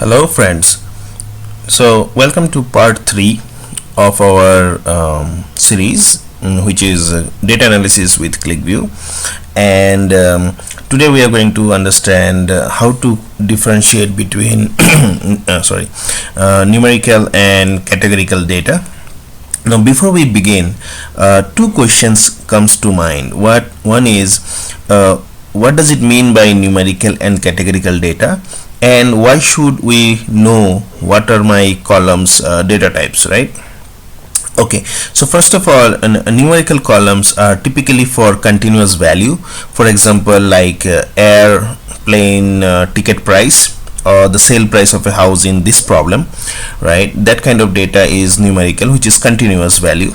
Hello friends, so welcome to part 3 of our series which is data analysis with Qlikview, and today we are going to understand how to differentiate between numerical and categorical data. Now before we begin, two questions comes to mind. One is what does it mean by numerical and categorical data, and why should we know what are my columns data types, right? Okay, so first of all, numerical columns are typically for continuous value. For example, like airplane ticket price or the sale price of a house in this problem, right? That kind of data is numerical, which is continuous value.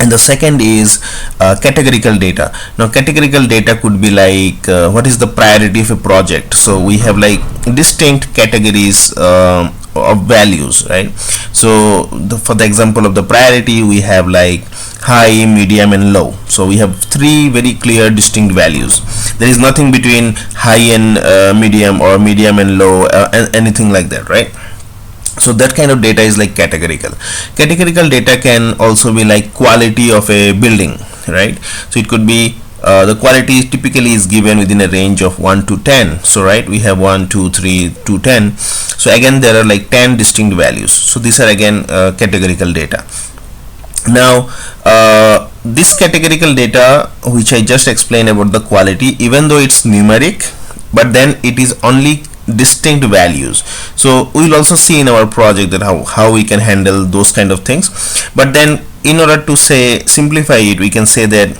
And the second is categorical data. Now categorical data could be like what is the priority of a project. So we have like distinct categories of values, right? So for the example of the priority, we have like high, medium and low. So we have three very clear distinct values. There is nothing between high and medium or medium and low, anything like that, right? So that kind of data is like categorical. Categorical data can also be like quality of a building, right? So it could be the quality typically is given within a range of 1 to 10. So right, we have 1, 2, 3 to 10. So again there are like 10 distinct values. So these are again categorical data. Now this categorical data which I just explained about the quality, even though it's numeric, but then it is only distinct values. So we will also see in our project that how we can handle those kind of things. But then in order to say simplify it, we can say that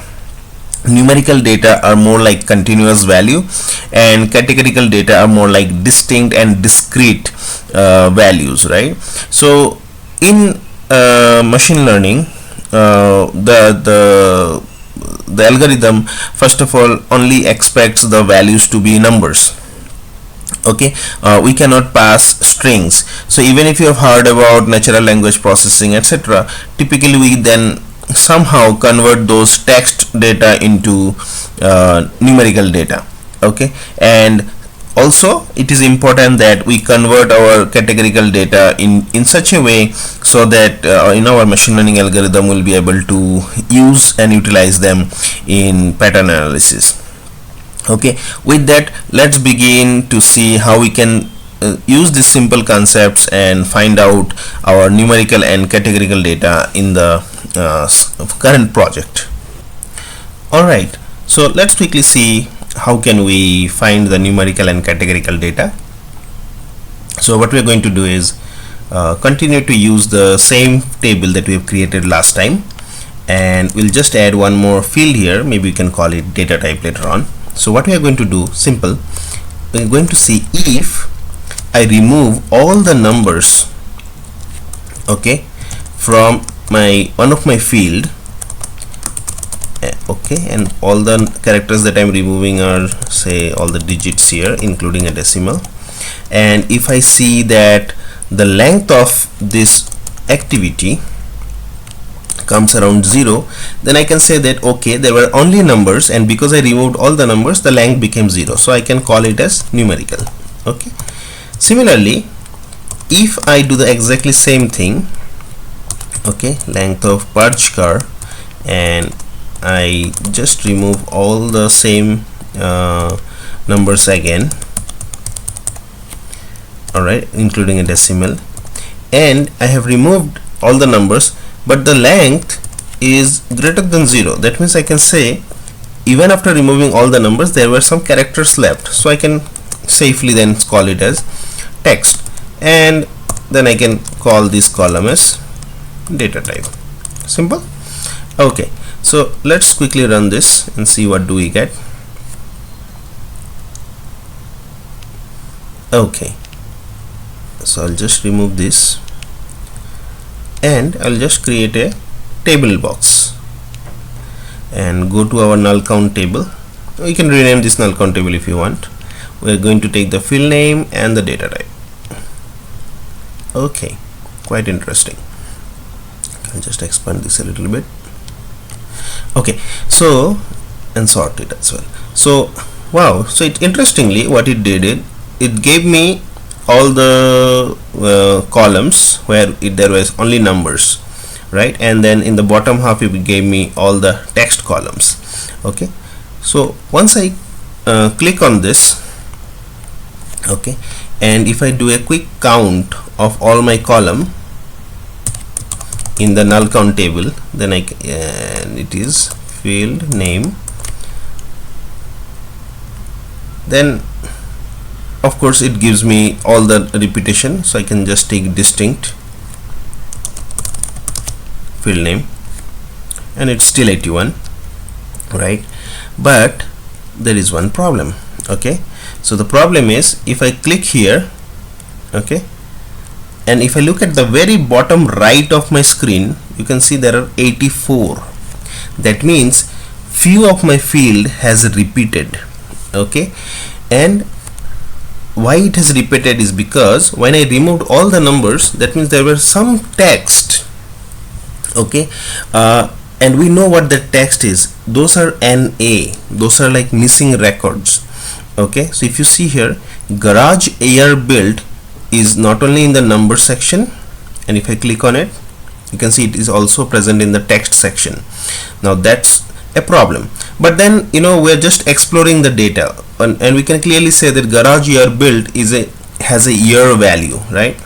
numerical data are more like continuous value and categorical data are more like distinct and discrete values, right? So in machine learning, the algorithm first of all only expects the values to be numbers. Okay, we cannot pass strings. So even if you have heard about natural language processing, etc., typically we then somehow convert those text data into numerical data. Okay, and also it is important that we convert our categorical data in such a way so that in our machine learning algorithm will be able to use and utilize them in pattern analysis. Okay, with that, let's begin to see how we can use these simple concepts and find out our numerical and categorical data in the current project. Alright, so let's quickly see how can we find the numerical and categorical data. So what we are going to do is continue to use the same table that we have created last time, and we'll just add one more field here. Maybe we can call it data type later on. So what we are going to do, simple, we are going to see if I remove all the numbers, okay, from one of my field, okay, and all the characters that I'm removing are, say, all the digits here including a decimal, and if I see that the length of this activity comes around 0, then I can say that okay, there were only numbers, and because I removed all the numbers, the length became 0, so I can call it as numerical. Okay, similarly, if I do the exactly same thing, okay, length of purge car, and I just remove all the same numbers again, alright, including a decimal, and I have removed all the numbers, but the length is greater than 0. That means I can say even after removing all the numbers, there were some characters left, so I can safely then call it as text, and then I can call this column as data type. Simple. Okay, so let's quickly run this and see what do we get. Okay, so I'll just remove this and I'll just create a table box and go to our null count table. We can rename this null count table if you want. We're going to take the field name and the data type. Okay, quite interesting. I'll just expand this a little bit. Okay, so, and sort it as well. So wow, so it interestingly what it did, it gave me all the columns where there was only numbers, right? And then in the bottom half it gave me all the text columns. Okay, so once I click on this, okay, and if I do a quick count of all my column in the null count table, then and it is field name, then of course it gives me all the repetition, so I can just take distinct field name and it's still 81, right? But there is one problem. Okay, so the problem is if I click here, okay, and if I look at the very bottom right of my screen, you can see there are 84. That means few of my field has repeated. Okay, and why it has repeated is because when I removed all the numbers, that means there were some text. Okay, and we know what the text is. Those are NA, those are like missing records. Okay, so if you see here, garage air built is not only in the number section, and if I click on it, you can see it is also present in the text section. Now that's a problem, but then we're just exploring the data, and we can clearly say that garage year built has a year value, right?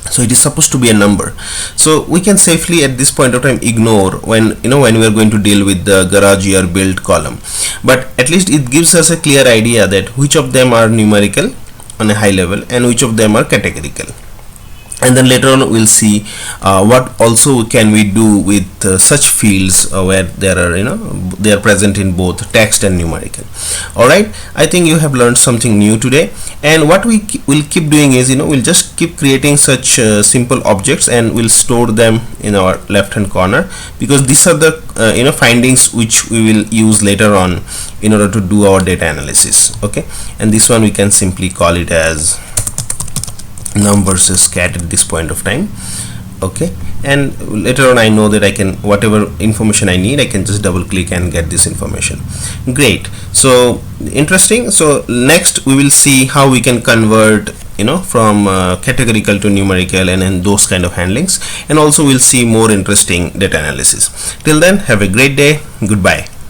So it is supposed to be a number, so we can safely at this point of time ignore when when we are going to deal with the garage year built column. But at least it gives us a clear idea that which of them are numerical on a high level and which of them are categorical. And then later on we'll see what also can we do with such fields where there are they are present in both text and numerical. Alright, I think you have learned something new today, and what we will keep doing is we'll just keep creating such simple objects and we'll store them in our left hand corner, because these are the findings which we will use later on in order to do our data analysis. Okay, and this one we can simply call it as num versus cat at this point of time. Okay, and later on I know that I can, whatever information I need, I can just double click and get this information. Great, so interesting. So next we will see how we can convert from categorical to numerical and those kind of handlings, and also we'll see more interesting data analysis. Till then, have a great day. Goodbye.